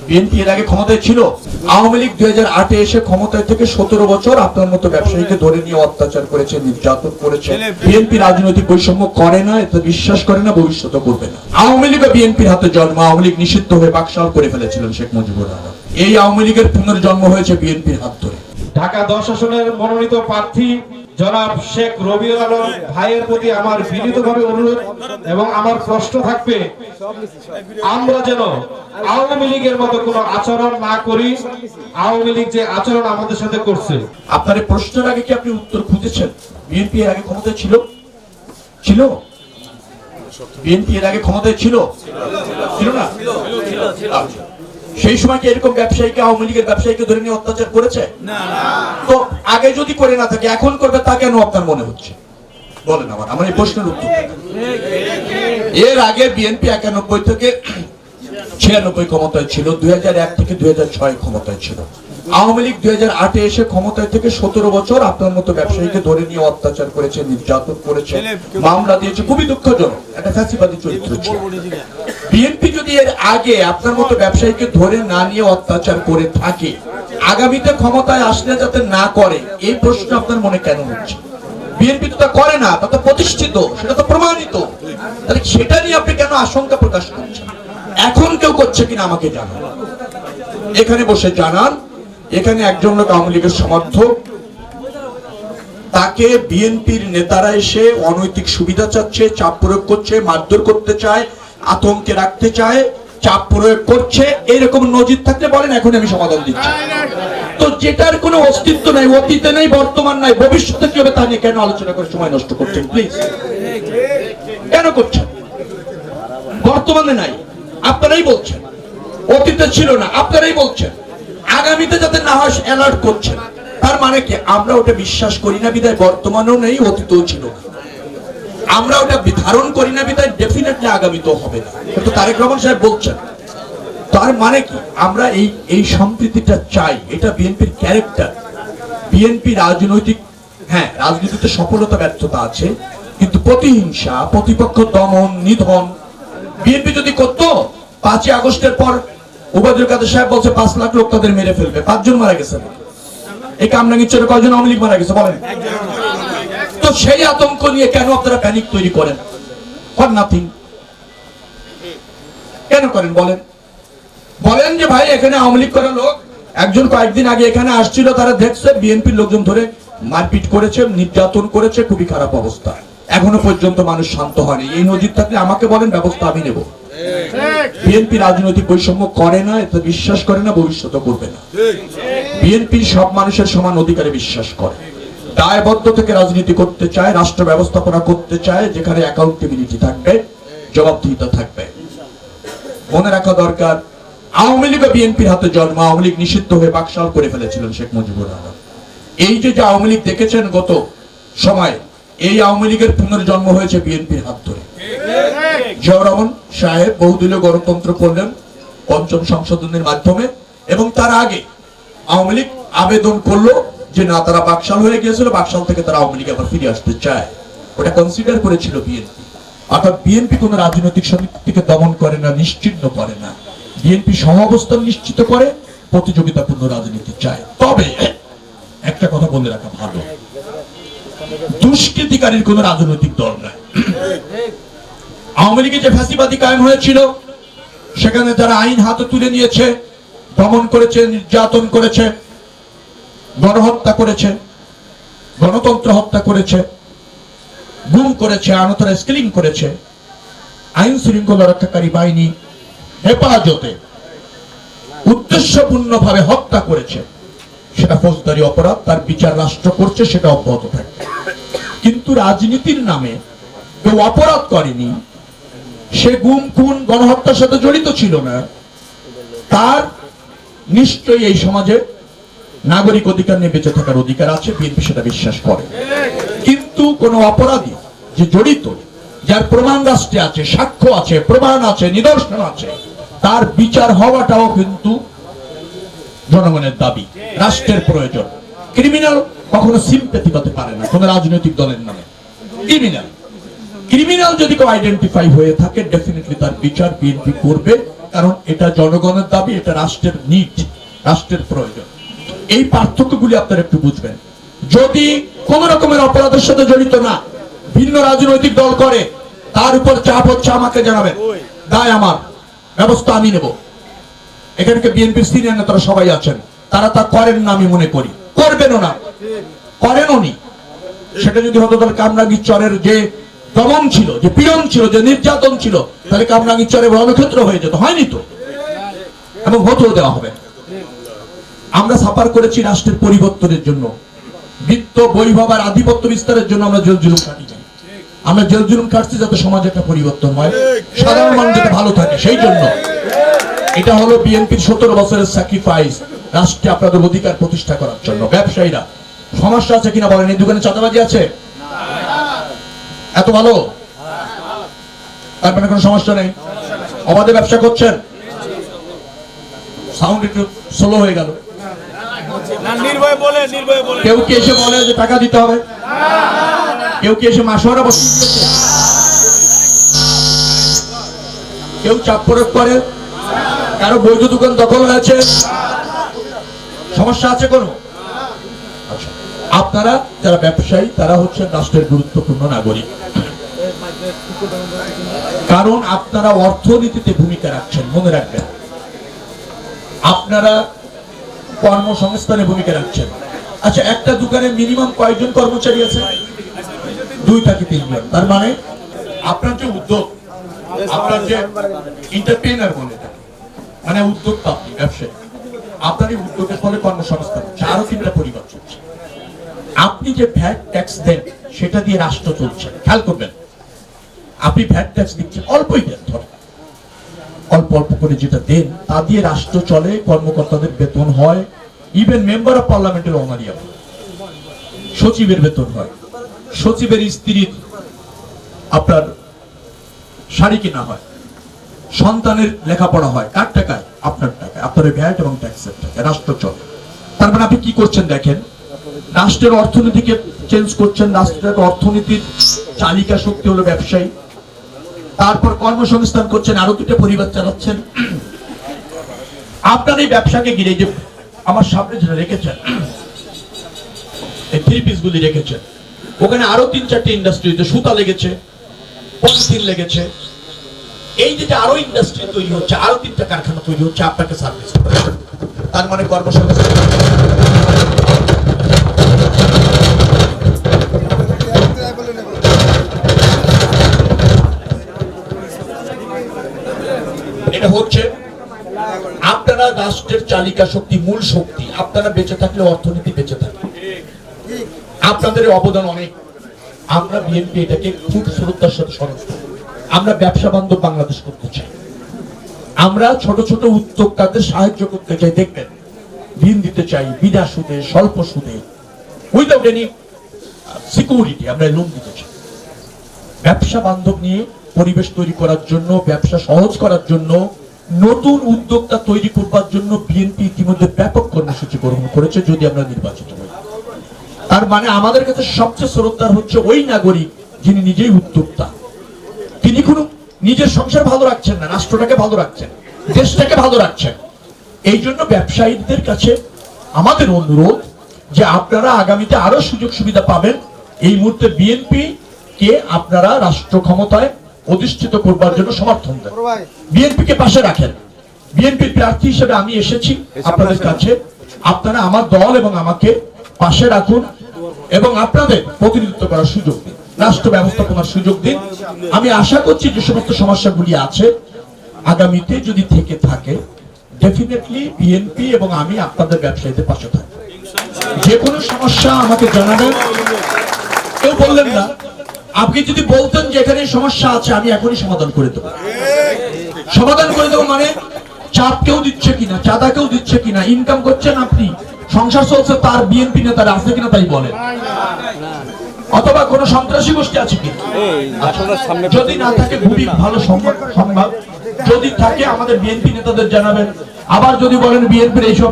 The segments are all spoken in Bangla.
বিএনপি এর আগে ক্ষমতায় ছিল। আওয়ামী লীগ 2008-এ এসে ক্ষমতায় থেকে 17 বছর আপনার মতো ব্যবসায়ীকে ধরে নিয়ে অত্যাচার করেছে, নির্যাতন করেছে। বিএনপি রাজনৈতিক বৈষম্য করে না, এটা বিশ্বাস করে না, ভবিষ্যতে করবে না। আওয়ামী লীগ বিএনপির হাতে জন্ম। আওয়ামী লীগ নিষিদ্ধ হয়ে বাকশাল করে ফেলেছিলেন শেখ মুজিবুর রহমান। এই আওয়ামী লীগের পুনর্জন্ম হয়েছে বিএনপির হাত ধরে। ঢাকা 10 আসনের মনোনীত প্রার্থী জনাব শেখ রবিউল আলম ভাইয়ের প্রতি আমার বিনীতভাবে অনুরোধ এবং আমার প্রশ্ন থাকবে, আমরা যেন আওয়ামী লীগের মতো কোনো আচরণ না করি। আওয়ামী লীগ যে আচরণ আমাদের সাথে করছে। আপনার এই প্রশ্নের আগে কি আপনি উত্তর খুঁজেছেন? বিএনপি এর আগে ক্ষমতায় ছিল? বিএনপি এর আগে ক্ষমতায় ছিল না? আচ্ছা। সেই সময় কি এরকম ব্যবসায়ীকে, আওয়ামী লীগের ব্যবসায়ীকে ধরে নিয়ে অত্যাচার করেছে? তো আগে যদি করে না থাকে এখন করবে, তা কেন আপনার মনে হচ্ছে? বলেন আমার এই প্রশ্নের উত্তর। এর আগে বিএনপি 91 থেকে 96 ক্ষমতায় ছিল, 2001 থেকে 2006 ক্ষমতায় ছিল। আওয়ামী লীগ 2008-এ এসে ক্ষমতায় থেকে 17 বছর আপনার মতো ব্যবসায়ীকে ধরে নিয়ে অত্যাচার করেছে, নির্যাতন করেছে, মামলা দিয়েছে। খুবই দুঃখজনক, একটা ফ্যাসিবাদী চরিত্র ছিল। বিএনপি যদি এর আগে আপনার মতো ব্যবসায়ীকে ধরে না নিয়ে অত্যাচার করে থাকে, আগামীতে ক্ষমতায় আসলে যাতে না করে, এই প্রশ্ন আপনার মনে কেন হচ্ছে? বিএনপি তো তা করে না, তা তো প্রতিষ্ঠিত, সেটা তো প্রমাণিত। তাহলে সেটা নিয়ে আপনি কেন আশঙ্কা প্রকাশ করছেন? এখন কেউ করছে কিনা আমাকে জানান, এখানে বসে জানান। এখানে একজন লোক আওয়ামী লীগের সমর্থক, তাকে বিএনপির নেতারা এসে অনৈতিক সুবিধা চাচ্ছে, চাপ প্রয়োগ করছে, মারধর করতে চায়, আতঙ্কে রাখতে চায়, চাপ প্রয়োগ করছে। এরকম নজির থাকলে বলেন, এখন আমি সমাধান দিচ্ছি। তো যেটার কোনো অস্তিত্ব নাই, অতীতে নেই, বর্তমান নাই, ভবিষ্যতে কি হবে তা নিয়ে কেন আলোচনা করে সময় নষ্ট করছেন? প্লিজ কেন করছেন? বর্তমানে নাই, আপনারাই বলছেন। অতীতে ছিল না, আপনারাই বলছেন। আগামীতে যাতে না হয় অ্যালার্ট করছেন। তার মানে কি আমরা ওটা বিশ্বাস করি না বিধায় বর্তমানেও নেই, অতীতেও ছিল না। আমরা ওটা ধারণ করি না বিধায় ডেফিনেটলি আগামীতেও হবে না। কিন্তু তারেক রহমান সাহেব বলছেন, তার মানে কি আমরা এই সম্প্রীতিটা চাই। এটা বিএনপির ক্যারেক্টার। বিএনপি রাজনৈতিক, হ্যাঁ রাজনীতিতে সফলতা ব্যর্থতা আছে, কিন্তু প্রতিহিংসা, প্রতিপক্ষ দমন, নিধন বিএনপি যদি করতো, 5ই আগস্টের পর ওবায়দুল কাদের সাহেব বলছে 5 লাখ লোক তাদের মেরে ফেলবে, 5 জন মারা গেছে। এই কামরাঙ্গীরচরে কয়জন আওয়ামী লীগ মারা গেছে বলেন? তো সেই আতঙ্ক নিয়ে কেন আপনারা প্যানিক তৈরি করেন? ফর নাথিং কেন করেন বলেন? বলেন যে ভাই এখানে আওয়ামী লীগ করা লোক একজন কয়েকদিন আগে এখানে আসছিল, তারা দেখছে বিএনপির লোকজন ধরে মারপিট করেছে, নির্যাতন করেছে, খুবই খারাপ অবস্থা। এখনো পর্যন্ত মানুষ শান্ত হয়নি। এই নজির থাকলে আমাকে বলেন, ব্যবস্থা আমি নেব। বিএনপি রাজনৈতিক বৈষম্য করে না, এটা বিশ্বাস করে না, ভবিষ্যতে করবে না। বিএনপি সব মানুষের সমান অধিকারে বিশ্বাস করে, দায়বদ্ধ থেকে রাজনীতি করতে চায়, রাষ্ট্র ব্যবস্থাপনা করতে চায়, যেখানে অ্যাকাউন্টেবিলিটি থাকবে, জবাবদিহিতা থাকবে। মনে রাখা দরকার, আওয়ামী লীগ বিএনপির হাতে জন্ম। আওয়ামী লীগ নিষিদ্ধ হয়ে বাকশাল করে ফেলেছিলেন শেখ মুজিবুর রহমান। এই যে আওয়ামী লীগ দেখেছেন গত সময়, এই আওয়ামী লীগের পুনর্জন্ম হয়েছে বিএনপির হাত ধরে। জিয়াউর রহমান সাহেব বহুদলীয় গণতন্ত্র করলেন 5ম সংশোধনীর মাধ্যমে, এবং তার আগে আওয়ামী লীগ আবেদন করলো যে না, তারা বাকশাল হয়ে গিয়েছিল, বাকশাল থেকে তারা আওয়ামী লীগ আবার ফিরে আসতে চায়। ওটা কনসিডার করেছিল বিএনপি। অর্থাৎ বিএনপি কোন রাজনৈতিক শক্তিকে দমন করে না, নিশ্চিহ্ন করে না। বিএনপি সহাবস্থান নিশ্চিত করে, প্রতিযোগিতাপূর্ণ রাজনীতি চায়। তবে একটা কথা বলে রাখা ভালো, দুষ্কৃতিকারীর কোন রাজনৈতিক দল নাই। আওয়ামী লীগে যে ফ্যাসিবাদী কায়েম হয়েছিল, সেখানে যারা আইন হাতে তুলে নিয়েছে, দমন করেছে, নির্যাতন করেছে, গণহত্যা করেছে, গণতন্ত্র হত্যা করেছে, গুম করেছে, আনতারা স্কিলিং করেছে, আইন শৃঙ্খলা রক্ষাকারী বাহিনী হেফাজতে উদ্দেশ্যপূর্ণভাবে হত্যা করেছে, সেটা ফৌজদারি অপরাধ, তার বিচার রাষ্ট্র করছে, সেটা অব্যাহত থাকবে। কিন্তু রাজনীতির নামে কেউ অপরাধ করেনি, সে গুম খুন গণহত্যার সাথে জড়িত ছিল না, তার নিশ্চয়ই এই সমাজে নাগরিক অধিকার নিয়ে বেঁচে থাকার অধিকার আছে। বিএনপি সেটা বিশ্বাস করে। কিন্তু কোন অপরাধী যে জড়িত, যার প্রমাণ রাষ্ট্রে আছে, সাক্ষ্য আছে, প্রমাণ আছে, নিদর্শন আছে, তার বিচার হওয়াটাও কিন্তু জনগণের দাবি, রাষ্ট্রের প্রয়োজন। ক্রিমিনাল কখনো সিম্প্যাথি পেতে পারে না কোন রাজনৈতিক দলের নামে। ক্রিমিনাল যদি কেউ আইডেন্টিফাই হয়ে থাকে, ডেফিনেটলি তার বিচার বিএনপি করবে, কারণ এটা জনগণের দাবি, এটা রাষ্ট্রের নিড, রাষ্ট্রের প্রয়োজন। এই পার্থক্যগুলি আপনারা একটু বুঝবেন। যদি কোন রকমের অপরাধের সাথে জড়িত না, ভিন্ন রাজনৈতিক দল করে, তার উপর চাপ হচ্ছে আমাকে জানাবেন, দায় আমার, ব্যবস্থা আমি নেব। এখানকে বিএনপির সিনিয়র নেতারা সবাই আছেন, তারা তা করেন না আমি মনে করি, করবেনও না, করেনও নি। সেটা যদি হতো তাহলে কামরাঙ্গীর চরের যে দমন ছিল, যে পীড়ন ছিল, যে নির্যাতন ছিল, তাহলে কামরাঙ্গীর চরে রণক্ষেত্র হয়ে যেত, হয়নি তো, এবং হতেও দেওয়া হবে। আমরা সাফার করেছি রাষ্ট্রের পরিবর্তনের জন্য, বৃত্ত বৈভব আর আধিপত্য বিস্তারের জন্য আমরা জেল জুলুম কাটি। আমরা জেল জুলুম কাটছি যাতে সমাজে একটা পরিবর্তন হয়, সাধারণ মানুষ যাতে ভালো থাকে, সেই জন্য। এটা হলো বিএনপির 17 বছরের স্যাক্রিফাইস, রাষ্ট্রে আপনাদের অধিকার প্রতিষ্ঠা করার জন্য। ব্যবসায়ীরা সমস্যা আছে কিনা বলেন? এই দোকানে চাঁদাবাজি আছে? এত ভালো, তার মানে কোনো সমস্যা নেই? অবাধে ব্যবসা করছেন? সাউন্ড একটু স্লো হয়ে গেল। কেউ কি এসে বলে যে টাকা দিতে হবে? কেউ কি এসে মাসোয়ারা বসে? কেউ চাপ প্রয়োগ করে? কারো বৈধ দোকান দখল হয়েছে? সমস্যা আছে কোনো? আচ্ছা, আপনারা যারা ব্যবসায়ী তারা হচ্ছেন রাষ্ট্রের গুরুত্বপূর্ণ নাগরিক, কারণ আপনারা অর্থনীতিতে ভূমিকা রাখছেন, মনে রাখবেন। আপনারা কর্মসংস্থানে ভূমিকা রাখছেন। আচ্ছা, একটা দোকানে মিনিমাম কয়েকজন কর্মচারী আছে? 2 থেকে 3 জন। তার মানে আপনার যে উদ্যোগ, আপনার যে এন্টারপ্রেনার বলে, মানে উদ্যোক্তা, আপনি ব্যবসায়ী, আপনার এই উদ্যোগের ফলে কর্মসংস্থান হচ্ছে, আরো 3টা পরিবার চলছে। আপনি যে ভ্যাট ট্যাক্স দেন সেটা দিয়ে রাষ্ট্র চলছে, খেয়াল করবেন। আপনি ভ্যাট ট্যাক্স দিচ্ছেন, অল্পই দেন, ধরেন অল্প অল্প করে যেটা দেন তা দিয়ে রাষ্ট্র চলে, কর্মকর্তাদের বেতন হয়, ইভেন মেম্বার অফ পার্লামেন্টের অনারিয়া, সচিবের বেতন হয়, সচিবের স্ত্রীর আপনার শাড়ি কেনা হয়, সন্তানের লেখাপড়া হয়, কার টাকায়? আপনার টাকায়, আপনার ভ্যাট এবং ট্যাক্সের টাকায় রাষ্ট্র চলে। তার মানে আপনি কি করছেন দেখেন, রাষ্ট্রের অর্থনীতিকে চেঞ্জ করছেন। রাষ্ট্রের অর্থনীতির চালিকা শক্তি হলো ব্যবসায়ী, তারপর কর্মসংস্থান করছেন, আরো 2টা পরিবার চালাচ্ছেন। আপনার এই ব্যবসাকে ঘিরে যে আমার সামনে যেটা রেখেছেন, এই 3 পিস গুলি রেখেছেন, ওখানে আরো 3-4টে ইন্ডাস্ট্রিতে সুতা লেগেছে, পলিথিন লেগেছে। এই যে আরো ইন্ডাস্ট্রি তৈরি হচ্ছে, আরো 3টা কারখানা তৈরি হচ্ছে আপনাকে সার্ভিস করে। তার মানে কর্মসংস্থান। এটা হচ্ছে আপনারা রাষ্ট্রের চালিকা শক্তি, মূল শক্তি। আপনারা বেঁচে থাকলে অর্থনীতি বেঁচে থাকে, আপনাদের অবদান অনেক। আমরা বিএনপি এটাকে খুব শ্রদ্ধার সাথে স্মরণ করি। আমরা ব্যবসা বান্ধব বাংলাদেশ করতে চাই, আমরা ছোট ছোট উদ্যোক্তাদের সাহায্য করতে চাই। দেখবেন, ঋণ দিতে চাই বিনা সুদে, স্বল্প সুদে, উইদাউট এনি সিকিউরিটি আমরা লোন দিতে চাই। ব্যবসা বান্ধব নিয়ে পরিবেশ তৈরি করার জন্য, ব্যবসা সহজ করার জন্য, নতুন উদ্যোক্তা তৈরি করবার জন্য বিএনপি ইতিমধ্যে ব্যাপক কর্মসূচি গ্রহণ করেছে। যদি আমরা নির্বাচিত হই, তার মানে আমাদের কাছে সবচেয়ে শ্রদ্ধার হচ্ছে ওই নাগরিক যিনি নিজেই উদ্যোক্তা, তিনি কোনো নিজের সংসার ভালো রাখছেন না, রাষ্ট্রটাকে ভালো রাখছেন, দেশটাকে ভালো রাখছেন। এই জন্য ব্যবসায়ীদের কাছে আমাদের অনুরোধ যে আপনারা আগামীতে আরো সুযোগ সুবিধা পাবেন। এই মুহূর্তে বিএনপি কে আপনারা রাষ্ট্র ক্ষমতায় অধিষ্ঠিত করবার জন্য সমর্থন দেন, বিএনপি কে পাশে রাখেন। বিএনপির প্রার্থী হিসেবে আমি এসেছি আপনাদের কাছে, আপনারা আমার দল এবং আমাকে পাশে রাখুন এবং আপনাদের প্রতিনিধিত্ব করার সুযোগ দিন, রাষ্ট্র ব্যবস্থাপনার সুযোগ দিন। আমি আশা করছি যে সমস্ত সমস্যাগুলি আছে আগামীতে যদি থেকে থাকে, ডেফিনেটলি বিএনপি এবং আমি আপনাদের ব্যবসায়ীদের পাশে থাকব। যে কোনো সমস্যা আমাকে জানাবেন। কেউ বললেন না, আপনি যদি বলতেন যে এখানে সমস্যা আছে, আমি এখনই সমাধান করে দেবো। সমাধান করে দেবো মানে চাপ কেউ দিচ্ছে কিনা, চাঁদা কেউ দিচ্ছে কিনা, ইনকাম করছেন আপনি, সংসার চলছে, তার বিএনপি নেতারা আছে কিনা তাই বলেন, অথবা কোন সন্ত্রাসী গোষ্ঠী আছে কিনা। যদি না থাকে খুবই ভালো সংবাদ, যদি থাকে আমাদের বিএনপি নেতাদের জানাবেন। আবার যদি বলেন বিএনপির এইসব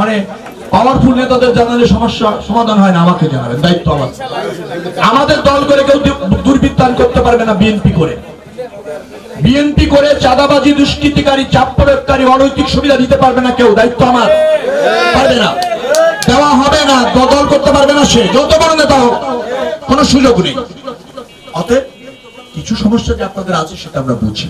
মানে পাওয়ারফুল নেতাদের জানালে সমস্যা সমাধান হয় না, আমাকে জানাবেন, দায়িত্ব আমার। আমাদের দল করে কেউ দুর্বৃত্তায়ন করতে পারবে না বিএনপি করে। বিএনপি করে চাঁদাবাজি, দুষ্কৃতিকারী, চাপ প্রয়োগকারী, অনৈতিক সুবিধা দিতে পারবে না কেউ। দায়িত্ব আমার, পারবে না, দেওয়া হবে না, দল করতে পারবে না সে, যত বড় নেতা হোক, কোনো সুযোগ নেই। অতএব কিছু সমস্যা যে আপনাদের আছে সেটা আমরা বুঝি,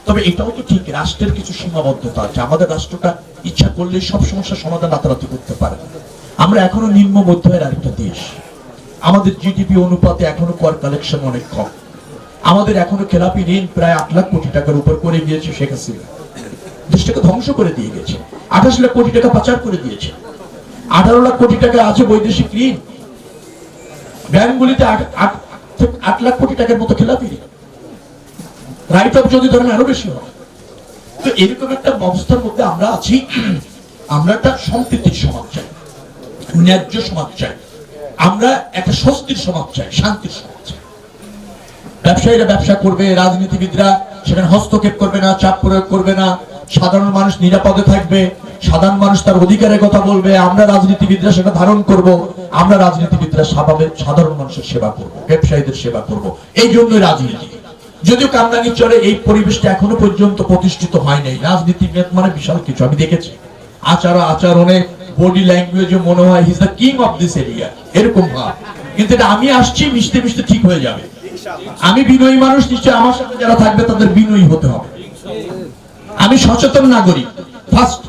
তবে এটাও তো ঠিক, রাষ্ট্রের কিছু সীমাবদ্ধতা আছে। আমাদের রাষ্ট্রটা ইচ্ছা করলে সব সমস্যার সমাধান রাতারাতি করতে পারে। আমরা এখনো নিম্ন মধ্যমের আরেকটা দেশ, আমাদের জিডিপি অনুপাতে এখনো কর কালেকশন অনেক কম, আমাদের এখনো খেলাপি ঋণ প্রায় 8 লাখ কোটি টাকার উপর করে গিয়েছে শেখ হাসিনা, দেশটাকে ধ্বংস করে দিয়ে গেছে। 28 লাখ কোটি টাকা পাচার করে দিয়েছে, 18 লাখ কোটি টাকা আছে বৈদেশিক ঋণ, ব্যাংকগুলিতে 8 লাখ কোটি টাকার মতো খেলাপি ঋণ, রাইট অফ যদি ধরেন আরো বেশি হয়। তো এরকম একটা অবস্থার মধ্যে আমরা আছি। আমরা একটা সম্প্রীতির সমাজ চাই, ন্যায্য সমাজ চাই, আমরা একটা স্বস্তির সমাজ চাই, শান্তির সমাজ চাই। ব্যবসায়ীরা ব্যবসা করবে, রাজনীতিবিদরা সেখানে হস্তক্ষেপ করবে না, চাপ প্রয়োগ করবে না, সাধারণ মানুষ নিরাপদে থাকবে, সাধারণ মানুষ তার অধিকারের কথা বলবে, আমরা রাজনীতিবিদরা সেটা ধারণ করব, আমরা রাজনীতিবিদরা সাধারণ মানুষের সেবা করব, ব্যবসায়ীদের সেবা করব। এই জন্যই রাজনীতি। যদিও কামরাঙ্গীরচরে এই পরিবেশটা এখনো পর্যন্ত প্রতিষ্ঠিত হয় নাই। রাজনীতি মানে বিশাল কিছু, আমি দেখেছি আচরণে, বডি ল্যাঙ্গুয়েজে মনে হয় he is the king of this area, এরকম ভাব। কিন্তু এটা আমি আসছি, মিশতে মিশতে ঠিক হয়ে যাবে। আমি বিনয়ী মানুষ, নিশ্চয় আমার সাথে যারা থাকবে তাদের বিনয়ী হতে হবে। আমি সচেতন নাগরিক, ফার্স্ট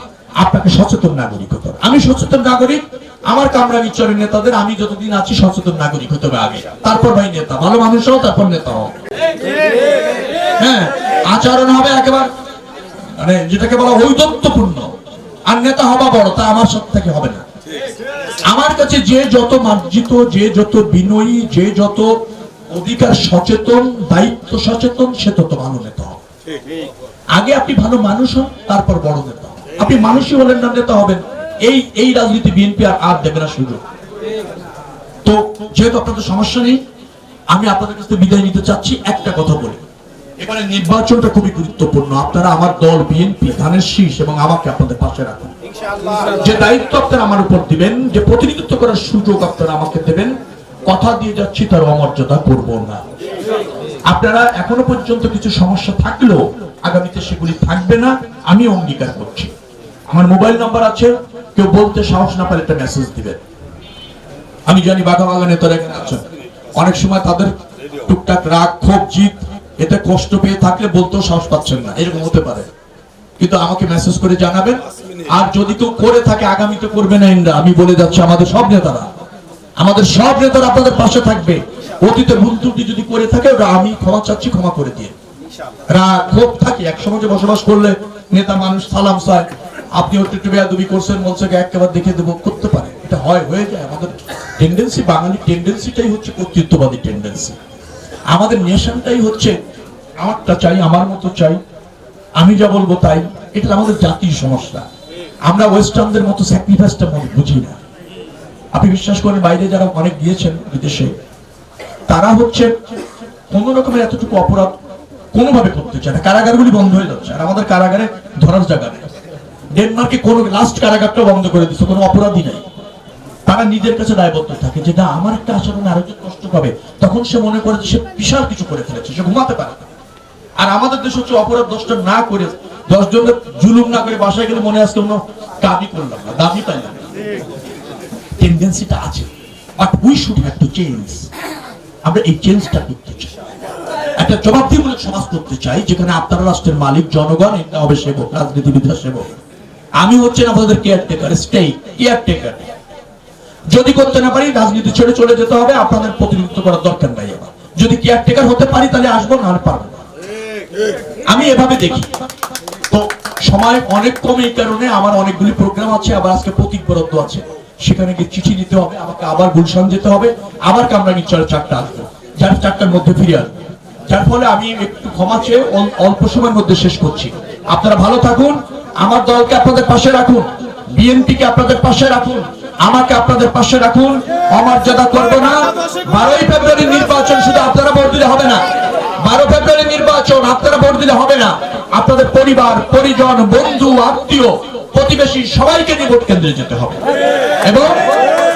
আপনাকে সচেতন নাগরিক হতে হবে। আমি সচেতন নাগরিক, আমার কামরাঙ্গীরচরের নেতাদের আমি যতদিন আছি সচেতন নাগরিক হতে হবে আগে, তারপর ভাই নেতা, ভালো মানুষ হও, তারপর নেতা হও। হ্যাঁ, আচরণ হবে একেবারে মানে যেটাকে বলা ঔদ্ধত্যপূর্ণ, আর নেতা হবা বড়, তা আমার সাথে থেকে হবে না। আমার কাছে যে যত মার্জিত, যে যত বিনয়ী, যে যত অধিকার সচেতন, দায়িত্ব সচেতন, সে তত ভালো নেতা হবে। আগে আপনি ভালো মানুষ হন, তারপর বড় নেতা। আপনি মানুষই হলেন না, নেতা হবেন, এই রাজনীতি বিএনপি আর দেবে না সুযোগ। তো যেহেতু আপনাদের সমস্যা নেই, আমি আপনাদের কাছে বিদায় নিতে চাচ্ছি। একটা কথা বলি, এবারে নির্বাচনটা খুবই গুরুত্বপূর্ণ। আপনারা আমার দল বিএনপি, ধানের শীষ এবং আমাকে আপনাদের পাশে রাখুন। যে দায়িত্ব আপনারা আমার উপর দিবেন, যে প্রতিনিধিত্ব করার সুযোগ আপনারা আমাকে দেবেন, কথা দিয়ে যাচ্ছি তার অমর্যাদা করব না। আপনারা এখনো পর্যন্ত কিছু সমস্যা থাকলেও আগামীতে সেগুলি থাকবে না, আমি অঙ্গীকার করছি। আমার মোবাইল নাম্বার আছে, কেউ বলতে সাহস না পারে একটা মেসেজ দিবেন। আমি জানি বাঘা নেতারা এখানে আছেন, অনেক সময় তাদের টুকটাক রাগ, ক্ষোভ, জিত, এতে কষ্ট পেয়ে থাকলে বলতেও সাহস পাচ্ছেন না, এরকম হতে পারে। কিন্তু আমাকে মেসেজ করে জানাবেন। আর যদি কেউ করে থাকে আগামীতে করবে না ইন্দ্রা, আমি বলে যাচ্ছি আমাদের সব নেতারা আপনাদের পাশে থাকবে। অতীতে ভুল ত্রুটি যদি করে থাকে ওটা আমি ক্ষমা চাচ্ছি, ক্ষমা করে দিয়ে। রাগ ক্ষোভ থাকে, এক সমাজে বসবাস করলে নেতা মানুষ সালাম চায়, আপনি একটু বেয়াদবি করছেন, বলছে একবার দেখে দেবো, করতে পারে, এটা হয়ে যায়। আমাদের টেন্ডেন্সি, বাঙালি টেন্ডেন্সিটাই হচ্ছে কর্তৃত্ববাদী টেন্ডেন্সি। আমাদের নেশনটাই হচ্ছে আমারটা চাই, আমার মতো চাই, আমি যা বলবো তাই। এটা আমাদের জাতির সমস্যা। আমরা ওয়েস্টার্নদের মতো স্যাক্রিফাইসটা বুঝি না। আপনি বিশ্বাস করেন, বাইরে যারা অনেক গিয়েছেন বিদেশে, তারা হচ্ছে কোন রকমের এতটুকু অপরাধ কোনোভাবে করতে চায় না। কারাগারগুলি বন্ধ হয়ে যাচ্ছে, আর আমাদের কারাগারে ধরার জায়গা নেই। ডেনমার্কে কোন লাস্ট কারাগারটা বন্ধ করে দিচ্ছে, কোনো অপরাধী নাই। তারা নিজের কাছে দায়বদ্ধ থাকে যে না, আমার একটা আচরণে আরেকজন কষ্ট পাবে, তখন সে মনে করে যে সে বিশাল কিছু করে ফেলেছে, সে ঘুমাতে পারে না। আর আমাদের দেশ হচ্ছে অপরাধ 10টা না করে, 10 জনের জুলুম না করে বাসায় গেলে মনে আসছে কোনো দাবি করলাম না, দাবি পাইলাম। টেন্ডেন্সিটা আছে, but we should have to change. আমরা এই চেঞ্জটা করতে চাই, একটা জবাবদিহিমূলক সমাজ করতে চাই, যেখানে আপনারা রাষ্ট্রের মালিক, জনগণ এটা হবে সেবক, রাজনীতিবিদরা সেবক। আমি হচ্ছেন আপনাদের কেয়ারটেকার, স্টেট কেয়ারটেকার। যদি করতে না পারি রাজনীতি ছেড়ে চলে যেতে হবে, আপনাদের প্রতিনিধিত্ব করার দরকার নাই আমার। যদি কেয়ারটেকার হতে পারি তাহলে আসবো, না পারবো না। আমি এভাবে দেখি। তো সময় অনেক কম, এই কারণে আমার অনেকগুলি প্রোগ্রাম আছে, আবার আজকে প্রতীক বরাদ্দ আছে, সেখানে গিয়ে চিঠি দিতে হবে, আমাকে আবার গুলশান যেতে হবে, আবার কামরাঙ্গীরচরে 4টা আসবো, যার 4টার মধ্যে ফিরে আসবো। যার ফলে আমি একটু ক্ষমা চেয়ে অল্প সময়ের মধ্যে শেষ করছি। আপনারা ভালো থাকুন, আমার দলকে আপনাদের পাশে রাখুন, বিএনপিকে আপনাদের পাশে রাখুন, আমাকে আপনাদের পাশে রাখুন। অমর্যাদা করবো না। 12ই ফেব্রুয়ারি নির্বাচন শুধু আপনারা ভোট দিলে হবে না, 12 ফেব্রুয়ারি নির্বাচন আপনারা ভোট দিলে হবে না, আপনাদের পরিবার, পরিজন, বন্ধু, আত্মীয়, প্রতিবেশী সবাইকে নিয়ে ভোট কেন্দ্রে যেতে হবে এবং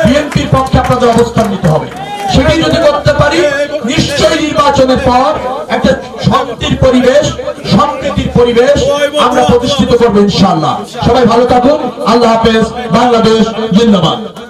বিএনপির পক্ষে আপনাদের অবস্থান নিতে হবে। সেটাই যদি করতে পারি, নিশ্চয়ই নির্বাচনের পর একটা শান্তির পরিবেশ, সম্প্রীতির পরিবেশ আমরা প্রতিষ্ঠিত করবো ইনশাআল্লাহ। সবাই ভালো থাকুন। আল্লাহ হাফেজ। বাংলাদেশ জিন্দাবাদ।